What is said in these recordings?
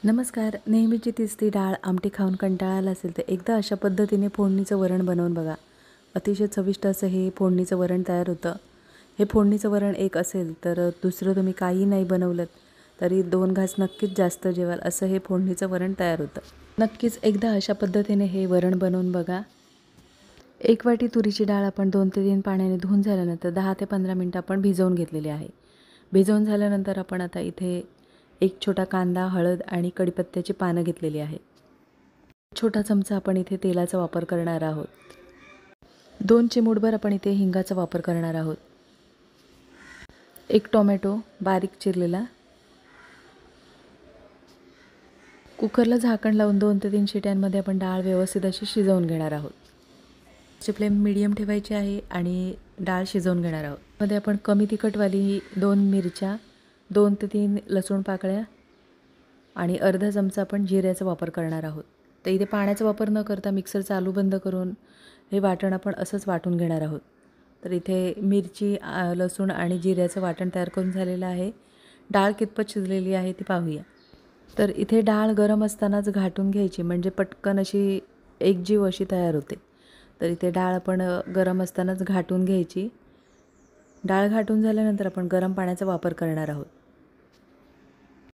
नमस्कार. नेहमीची तीच ती डाळ आमटी खाऊन कंटाळा आला असेल तर एकदा अशा पद्धतीने फोडणीचं वरण बनवून बघा. अतिशय चविष्ट असं हे फोडणीचं वरण तयार होतं. हे फोडणीचं वरण एक असेल तर दुसरं तुम्ही काही नाही बनवलं तरी 2 घास नक्कीच जास्त जेवाल असं हे फोडणीचं वरण तयार होतं. नक्कीच एकदा अशा पद्धतीने हे वरण बनवून बघा. 1 वाटी तुरीची डाळ आपण 2 ते 3 पाण्याने धुवून झाल्यानंतर 10 ते 15 मिनिटं आपण भिजवून घेतलेली आहे. भिजवून झाल्यानंतर आपण आता इथे 1 छोटा कांदा, हळद आणि कढीपत्त्याची पानं घेतलेली आहे. छोटा चमचा आपण इथे तेलाचा वापर करणार आहोत. 2 चिमूटभर आपण इथे हिंगाचा वापर करणार आहोत. 1 टोमॅटो बारीक चिरलेला. कुकरला झाकण लावून 2 ते 3 शिट्यांमध्ये आपण डाळ व्यवस्थित अशी शिजवून घेणार आहोत. ची फ्लेम मीडियम ठेवायची आहे आणि डाळ शिजवून घेणार आहोत. मध्ये आपण कमी तिखटवाली 2 मिरच्या, 2 ते 3 लसूण पाकळ्या आणि अर्धा चमचा आपण जिऱ्याचा वापर करणार आहोत. तर इथे पाण्याचा वापर न करता मिक्सर चालू बंद करून हे वाटण आपण असंच वाटून घेणार आहोत. तर इथे मिरची, लसूण आणि जिऱ्याचं वाटण तयार करून झालेलं आहे. डाळ कितपत शिजलेली आहे ती पाहूया. तर इथे डाळ गरम असतानाच घाटून घ्यायची म्हणजे पटकन अशी एकजीव अशी तयार होते. तर इथे डाळ आपण गरम असतानाच घाटून घ्यायची. डाळ घाटून झाल्यानंतर आपण गरम पाण्याचा वापर करणार आहोत.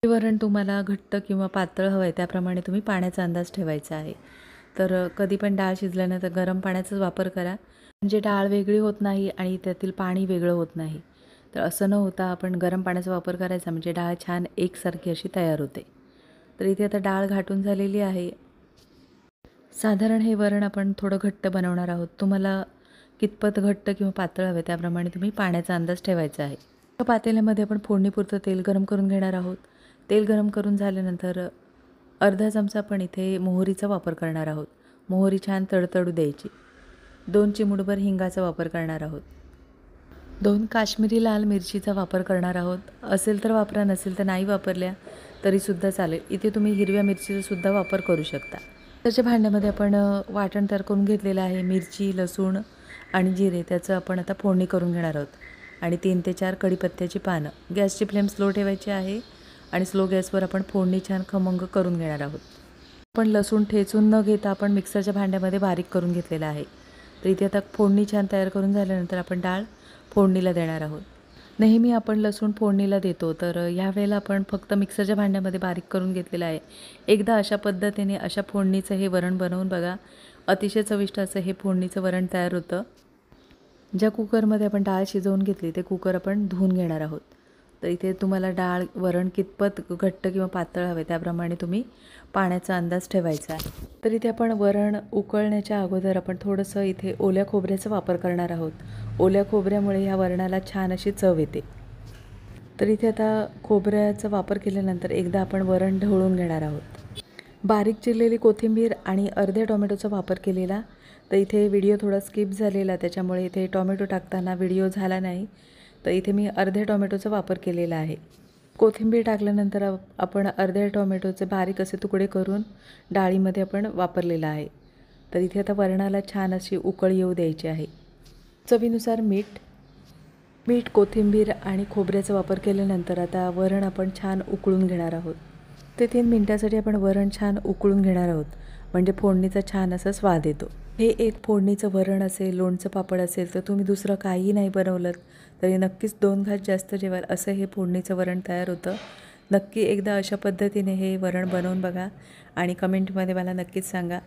वरण तुम्हाला घट्ट किंवा पातळ हवं आहे त्याप्रमाणे तुम्ही पाण्याचा अंदाज ठेवायचा आहे. तर कधी पण डाळ शिजल्यानंतर गरम पाण्याचाच वापर करा म्हणजे डाळ वेगळी होत नाही आणि त्यातील पाणी वेगळं होत नाही. तर असं न होता आपण गरम पाण्याचा वापर करायचा म्हणजे डाळ छान एकसारखी अशी तयार होते. तर इथे आता डाळ घाटून झालेली आहे. साधारण हे वरण आपण थोडं घट्ट बनवणार आहोत. तुम्हाला कितपत घट्ट किंवा पातळ हवे त्याप्रमाणे तुम्ही पाण्याचा अंदाज ठेवायचा आहे. पातेल्यामध्ये आपण फोडणीपुरतं तेल गरम करून घेणार आहोत. तेल गरम करून झाल्यानंतर अर्धा चमचा आपण इथे मोहरीचा वापर करणार आहोत. मोहरी छान तडतडू द्यायची. 2 चिमूटभर हिंगाचा वापर करणार आहोत. 2 काश्मीरी लाल मिरचीचा वापर करणार आहोत. असेल तर वापरा, नसेल तर नाही वापरल्या तरीसुद्धा चालेल. इथे तुम्ही हिरव्या मिरचीचा सुद्धा वापर करू शकता. त्याच्या भांड्यामध्ये आपण वाटण तयार करून घेतलेलं आहे. मिरची, लसूण आणि जिरे त्याचं आपण आता फोडणी करून घेणार आहोत. आणि 3 ते 4 कढीपत्त्याची पानं. गॅसची फ्लेम स्लो ठेवायची आहे आणि स्लो गॅसवर आपण फोडणी छान खमंग करून घेणार आहोत. आपण लसूण ठेचून न घेता आपण मिक्सरच्या भांड्यामध्ये बारीक करून घेतलेला आहे. तर इथे आता फोडणी छान तयार करून झाल्यानंतर आपण डाळ फोडणीला देणार आहोत. नेहमी आपण लसूण फोडणीला देतो तर ह्यावेळेला आपण फक्त मिक्सरच्या भांड्यामध्ये बारीक करून घेतलेलं आहे. एकदा अशा पद्धतीने अशा फोडणीचं हे वरण बनवून बघा. अतिशय चविष्ट असं हे फोडणीचं वरण तयार होतं. ज्या कुकरमध्ये आपण डाळ शिजवून घेतली ते कुकर आपण धुवून घेणार आहोत. तर इथे तुम्हाला डाळ वरण कितपत घट्ट किंवा पातळ हवे त्याप्रमाणे तुम्ही पाण्याचा अंदाज ठेवायचा आहे. तर इथे आपण वरण उकळण्याच्या अगोदर आपण थोडंसं इथे ओल्या खोबऱ्याचा वापर करणार आहोत. ओल्या खोबऱ्यामुळे ह्या वरणाला छान अशी चव येते. तर इथे आता खोबऱ्याचा वापर केल्यानंतर एकदा आपण वरण ढवळून घेणार आहोत. बारीक चिरलेली कोथिंबीर आणि अर्ध्या टोमॅटोचा वापर केलेला. तर इथे व्हिडिओ थोडा स्किप झालेला त्याच्यामुळे इथे टोमॅटो टाकताना व्हिडिओ झाला नाही. तर इथे मी अर्ध्या टोमॅटोचा वापर केलेला आहे. कोथिंबीर टाकल्यानंतर आपण अर्ध्या टोमॅटोचे बारीक असे तुकडे करून डाळीमध्ये आपण वापरलेला आहे. तर इथे आता वरणाला छान अशी उकळ येऊ द्यायची आहे. चवीनुसार मीठ, कोथिंबीर आणि खोबऱ्याचा वापर केल्यानंतर आता वरण आपण छान उकळून घेणार आहोत. ते 3 मिनिटासाठी आपण वरण छान उकळून घेणार आहोत म्हणजे फोडणीचा छान असा स्वाद येतो. हे एक फोडणीचं वरण असेल, लोणचं पापड असेल तर तुम्ही दुसरं काही नाही बनवलं तरी नक्कीच 2 घास जास्त जेवाल असं हे फोडणीचं वरण तयार होतं. नक्की एकदा अशा पद्धतीने हे वरण बनवून बघा आणि कमेंटमध्ये मला नक्कीच सांगा.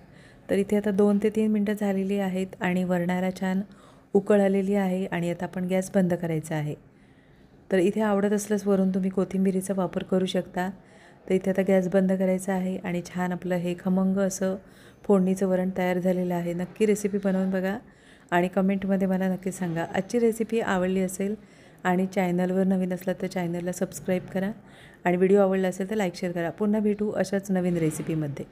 तर इथे आता 2 ते 3 मिनटं झालेली आहेत आणि वरणाला छान उकळ आलेली आहे आणि आता आपण गॅस बंद करायचा आहे. तर इथे आवडत असल्यास वरून तुम्ही कोथिंबीरीचा वापर करू शकता. तर इथे आता गॅस बंद करायचा आहे आणि छान आपलं हे खमंग असं फोडणीचं वरण तयार झालेलं आहे. नक्की रेसिपी बनवून बघा आणि कमेंटमध्ये मला नक्की सांगा. आजची रेसिपी आवडली असेल आणि चॅनलवर नवीन असला तर चॅनलला सबस्क्राईब करा आणि व्हिडिओ आवडला असेल तर लाईक शेअर करा. पुन्हा भेटू अशाच नवीन रेसिपीमध्ये.